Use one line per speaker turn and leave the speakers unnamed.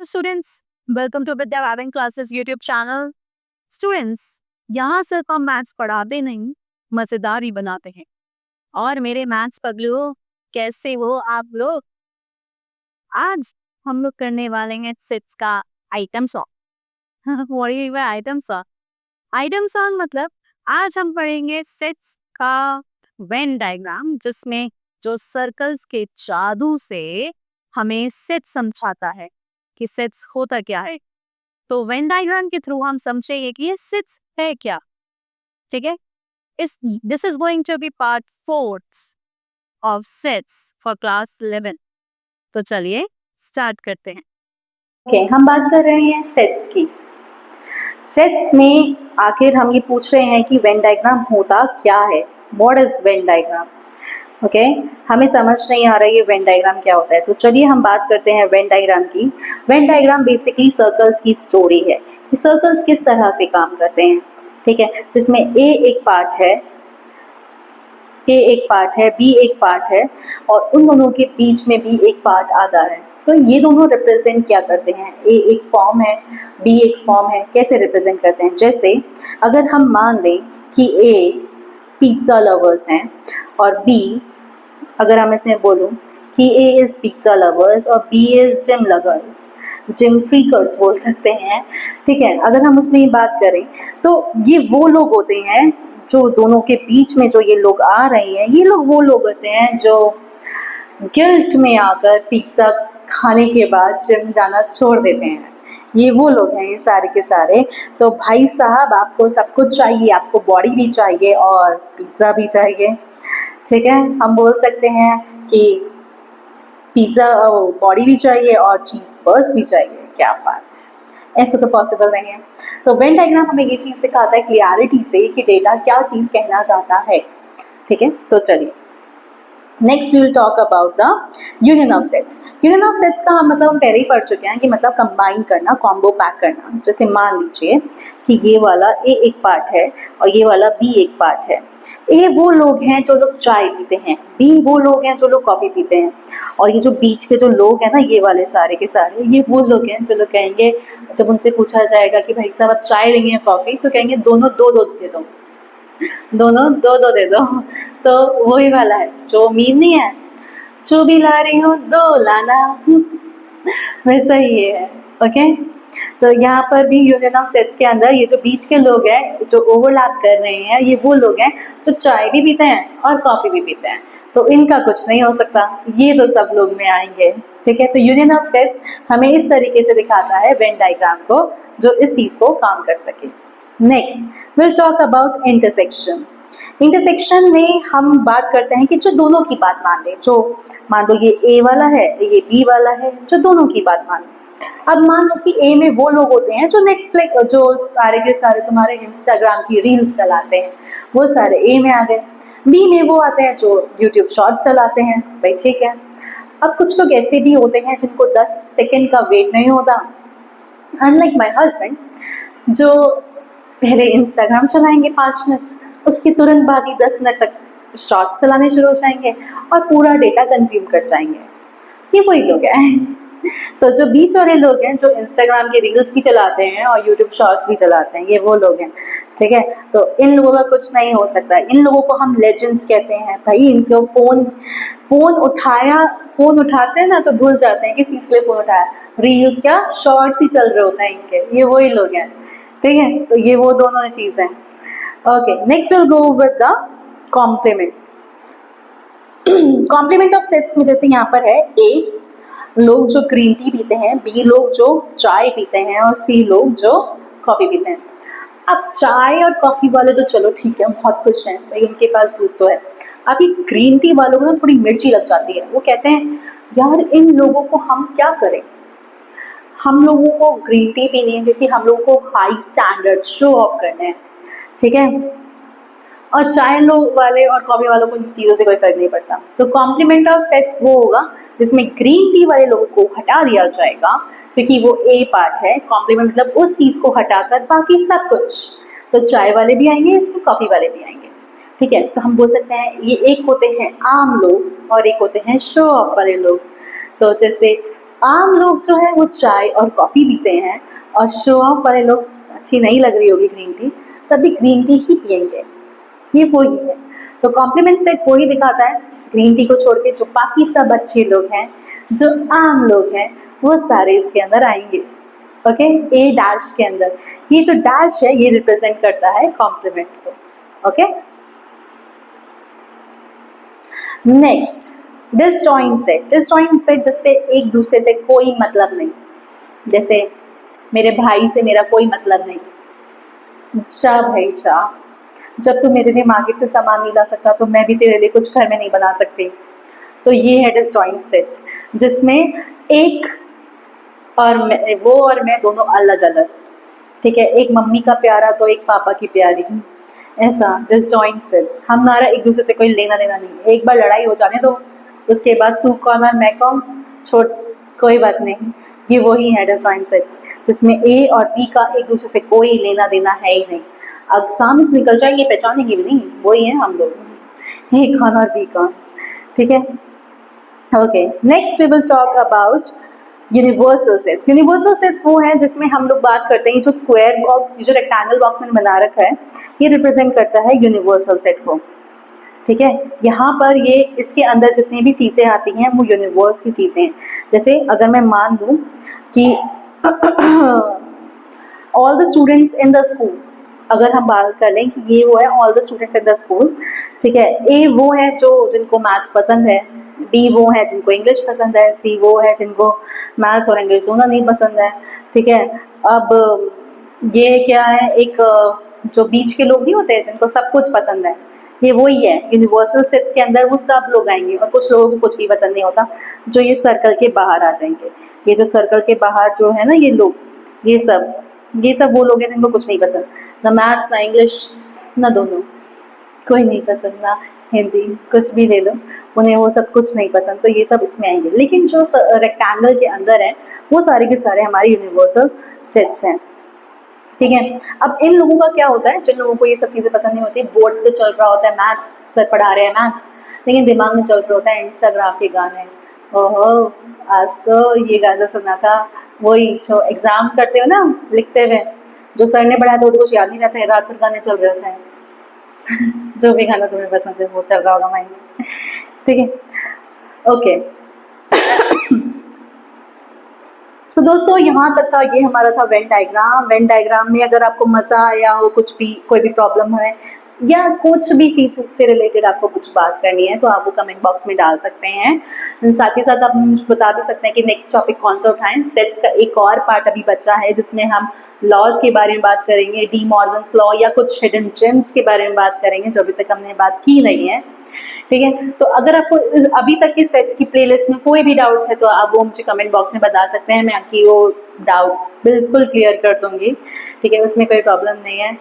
Students, welcome to Vidya learning classes YouTube channel. Students, यहाँ सिर्फ हम मैथ्स पढ़ाते नहीं, मजेदार ही बनाते हैं। और मेरे मैथ्स पगलू, कैसे हो आप लोग? आज हम लोग करने वाले हैं सिट्स का item song. Item song, item song मतलब आज हम पढ़ेंगे सिट्स का वेन डायग्राम, जिसमें जो सर्कल्स के जादू से हमें सेट्स समझाता है कि सेट्स होता क्या है। तो वेन डायग्राम के थ्रू हम समझेंगे कि ये सेट्स है क्या। ठीक है, इस this is going to be part 4 of sets for class 11। तो चलिए स्टार्ट करते हैं।
ओके, हम बात कर रहे हैं सेट्स की। सेट्स में आखिर हम ये पूछ रहे हैं कि वेन डायग्राम होता क्या है, what is Venn diagram. Okay, हमें समझ नहीं आ रहा है ये वेन डायग्राम क्या होता है, तो चलिए हम बात करते हैं वेन डायग्राम की। वेन डायग्राम बेसिकली सर्कल्स की स्टोरी है कि सर्कल्स किस तरह से काम करते हैं। ठीक है, तो इसमें ए एक पार्ट है, बी एक पार्ट है और उन दोनों के बीच में भी एक पार्ट आता है। तो ये दोनों रिप्रेजेंट क्या करते हैं, ए एक फॉर्म है, बी एक फॉर्म है। कैसे रिप्रेजेंट करते हैं, जैसे अगर हम मान लें कि ए पिज्ज़ा लवर्स हैं और बी, अगर हम इसमें बोलूँ कि ए इज़ पिज्ज़ा लवर्स और B is gym lovers, gym freakers बोल सकते हैं। ठीक है, अगर हम उसमें बात करें तो ये वो लोग होते हैं जो दोनों के बीच में जो ये लोग आ रहे हैं, ये लोग वो लोग होते हैं जो गिल्ट में आकर पिज्ज़ा खाने के बाद जिम जाना छोड़ देते हैं। ये वो लोग हैं, ये सारे के सारे। तो भाई साहब, आपको सब कुछ चाहिए, आपको बॉडी भी चाहिए और पिज्ज़ा भी चाहिए। ठीक है, हम बोल सकते हैं कि पिज्ज़ा बॉडी भी चाहिए और चीज़ बर्स्ट भी चाहिए। क्या बात है, ऐसा तो पॉसिबल नहीं है। तो वेन डायग्राम हमें ये चीज़ दिखाता है क्लियरिटी से कि डेटा क्या चीज़ कहना चाहता है। ठीक है, तो चलिए next we will talk about the union of sets. Union of sets का हम मतलब हम पहले ही पढ़ चुके हैं कि मतलब कंबाइन करना, कॉम्बो पैक करना। जैसे मान लीजिए कि ये वाला ए एक पार्ट है और ये वाला बी एक पार्ट है। ए वो लोग हैं जो लोग चाय पीते हैं, बी वो लोग हैं जो लोग कॉफ़ी पीते हैं, और ये जो बीच के जो लोग हैं ना, ये वाले सारे के सारे, ये वो लोग हैं जो लोग कहेंगे, जब उनसे पूछा जाएगा कि भाई साहब आप चाय लेंगे या कॉफ़ी, तो कहेंगे दोनों दो दो दे दो, दोनों दो दो दे दो। तो वही वाला है जो मीन नहीं है, जो भी ला रही हूँ दो लाना, वैसा ही है। ओके, तो यहाँ पर भी यूनियन ऑफ सेट्स के अंदर ये जो बीच के लोग हैं जो ओवरलैप कर रहे हैं, ये वो लोग हैं जो चाय भी पीते हैं और कॉफ़ी भी पीते हैं। तो इनका कुछ नहीं हो सकता, ये तो सब लोग में आएंगे। ठीक है, तो यूनियन ऑफ सेट्स हमें इस तरीके से दिखाता है वेन डायग्राम को, जो इस चीज़ को काम कर सके। Next will talk about intersection. Intersection में हम बात करते हैं कि जो दोनों की बात मान ले, जो मान लो ये ए वाला है, ये बी वाला है, जो दोनों की बात मान ले। अब मान लो कि ए में वो लोग होते हैं जो नेटफ्लिक्स, जो सारे के सारे तुम्हारे इंस्टाग्राम की रील्स चलाते हैं, वो सारे ए में आ गए। बी में वो आते हैं जो यूट्यूब शॉर्ट्स चलाते हैं, भाई ठीक है। अब कुछ लोग ऐसे भी होते हैं जिनको 10 सेकेंड का वेट नहीं होता, अनलाइक माई हस्बैंड, जो पहले इंस्टाग्राम चलाएंगे 5 मिनट, उसके तुरंत बाद ही 10 मिनट तक शॉर्ट्स चलाने शुरू हो जाएंगे और पूरा डेटा कंज्यूम कर जाएंगे। ये वही लोग हैं। तो जो बीच वाले लोग हैं जो इंस्टाग्राम के रील्स भी चलाते हैं और यूट्यूब शॉर्ट्स भी चलाते हैं, ये वो लोग हैं। ठीक है, तो इन लोगों का कुछ नहीं हो सकता। इन लोगों को हम लेजेंड्स कहते हैं भाई। इनको फोन उठाते हैं ना तो भूल जाते हैं किस चीज़ के लिए फ़ोन उठाया, रील्स क्या शॉर्ट्स ही चल रहे होते हैं इनके, ये वही लोग हैं। ठीक है, तो ये वो दोनों चीज़ हैं। Okay, next will go with the complement. Complement of sets में जैसे यहाँ पर है ए लोग जो ग्रीन टी पीते हैं, बी लोग जो चाय पीते हैं और सी लोग जो कॉफ़ी पीते हैं। अब चाय और कॉफ़ी वाले तो चलो ठीक है, बहुत खुश हैं भाई, उनके पास दूध तो है। अभी ग्रीन टी वालों को ना थोड़ी मिर्ची लग जाती है। वो कहते हैं यार इन लोगों को हम क्या करें, हम लोगों को ग्रीन टी पीनी है क्योंकि हम लोगों को हाई स्टैंडर्ड शो ऑफ करने हैं। ठीक है, और चाय लोग वाले और कॉफ़ी वालों को इन चीज़ों से कोई फर्क नहीं पड़ता। तो कॉम्प्लीमेंट ऑफ सेट्स वो होगा जिसमें ग्रीन टी वाले लोगों को हटा दिया जाएगा क्योंकि वो ए पार्ट है। कॉम्प्लीमेंट मतलब उस चीज़ को हटाकर बाकी सब कुछ। तो चाय वाले भी आएंगे, इसमें कॉफ़ी वाले भी आएंगे। ठीक है, तो हम बोल सकते हैं ये एक होते हैं आम लोग और एक होते हैं शो ऑफ वाले लोग। तो जैसे आम लोग जो है वो चाय और कॉफ़ी पीते हैं, और शो ऑफ वाले लोग, अच्छी नहीं लग रही होगी ग्रीन टी, तभी ग्रीन टी ही पियेंगे। ये वही है। तो कॉम्प्लीमेंट सेट वही दिखाता है, ग्रीन टी को छोड़ के जो बाकी सब अच्छे लोग हैं, जो आम लोग हैं, वो सारे इसके अंदर आएंगे। ओके, ए डैश के अंदर ये जो डैश है ये रिप्रेजेंट करता है कॉम्प्लीमेंट को। Okay, next disjoint set. Disjoint set जिससे एक दूसरे से कोई मतलब नहीं, जैसे मेरे भाई से मेरा कोई मतलब नहीं, जा भाई जा, जब तू मेरे लिए मार्केट से सामान नहीं ला सकता तो मैं भी तेरे लिए कुछ घर में नहीं बना सकती। तो ये है डिसजॉइंट सेट, जिसमें एक वो और मैं दोनों अलग अलग, ठीक है, एक मम्मी का प्यारा तो एक पापा की प्यारी, ऐसा डिसजॉइंट सेट्स। हमारा एक दूसरे से कोई लेना देना नहीं है, एक बार लड़ाई हो जाने दो, उसके बाद तू कौन और मैं कौन, छोड़, कोई बात नहीं। ये वही है डिसजॉइंट सेट्स, जिसमें ए और बी का एक दूसरे से कोई लेना देना है ही नहीं। अब सामने से निकल जाए ये पहचानेंगे भी नहीं, वही है हम लोग, ए कौन और बी कौन, ठीक है। Okay, next we will talk about universal sets. Universal sets वो हैं जिसमें हम लोग बात करते हैं जो स्क्वायर बॉक्स, जो रेक्टेंगल बॉक्स मैंने बना रखा है, ये रिप्रेजेंट करता है यूनिवर्सल सेट को, ठीक है। यहाँ पर ये इसके अंदर जितनी भी चीज़ें आती हैं वो यूनिवर्स की चीज़ें हैं। जैसे अगर मैं मान लूँ कि all the students in the school, अगर हम बात कर लें कि ये वो है all the students in the school, ठीक है। ए वो है जो जिनको मैथ्स पसंद है, बी वो है जिनको इंग्लिश पसंद है, सी वो है जिनको मैथ्स और इंग्लिश दोनों नहीं पसंद है, ठीक है। अब ये क्या है, एक जो बीच के लोग नहीं होते हैं जिनको सब कुछ पसंद है, ये वही है यूनिवर्सल सेट्स के अंदर, वो सब लोग आएंगे। और कुछ लोगों को कुछ भी पसंद नहीं होता, जो ये सर्कल के बाहर आ जाएंगे। ये जो सर्कल के बाहर जो है ना ये लोग, ये सब वो लोग हैं जिनको कुछ नहीं पसंद, ना मैथ्स ना इंग्लिश ना दोनों, कोई नहीं पसंद, ना हिंदी, कुछ भी ले लो, उन्हें वो सब कुछ नहीं पसंद, तो ये सब इसमें आएंगे। लेकिन जो रेक्टेंगल के अंदर है वो सारे के सारे हमारे यूनिवर्सल सेट्स हैं, ठीक है। अब इन लोगों का क्या होता है, जिन लोगों को ये सब चीज़ें पसंद नहीं होती, बोर्ड तो चल रहा होता है मैथ्स, सर पढ़ा रहे हैं मैथ्स, लेकिन दिमाग में चल रहा होता है इंस्टाग्राम के गाने। ओहो, आज तो ये गाना सुना था, वही जो एग्ज़ाम करते हो ना लिखते हुए, जो सर ने पढ़ाया था वो तो कुछ याद नहीं रहता है, रात भर गाने चल रहे होते हैं। जो भी गाना तुम्हें पसंद है वो चल रहा होगा माइंड में, ठीक है। ओके, सो दोस्तों यहाँ तक था, ये हमारा था वेन डायग्राम। वेन डायग्राम में अगर आपको मज़ा आया हो, कुछ भी कोई भी प्रॉब्लम है या कुछ भी चीज़ से रिलेटेड आपको कुछ बात करनी है तो आप वो कमेंट बॉक्स में डाल सकते हैं। साथ ही साथ आप मुझे बता भी सकते हैं कि नेक्स्ट टॉपिक कौन सा उठाएं। सेट्स का एक और पार्ट अभी बचा है जिसमें हम लॉज के बारे में बात करेंगे, डी मॉर्गन्स लॉ या कुछ हिडन जेम्स के बारे में बात करेंगे जो अभी तक हमने बात की नहीं है, ठीक है। तो अगर आपको अभी तक की सेट्स की प्लेलिस्ट में कोई भी डाउट्स है तो आप वो मुझे कमेंट बॉक्स में बता सकते हैं, मैं आपकी वो डाउट्स बिल्कुल क्लियर कर दूंगी, ठीक है, उसमें कोई प्रॉब्लम नहीं है।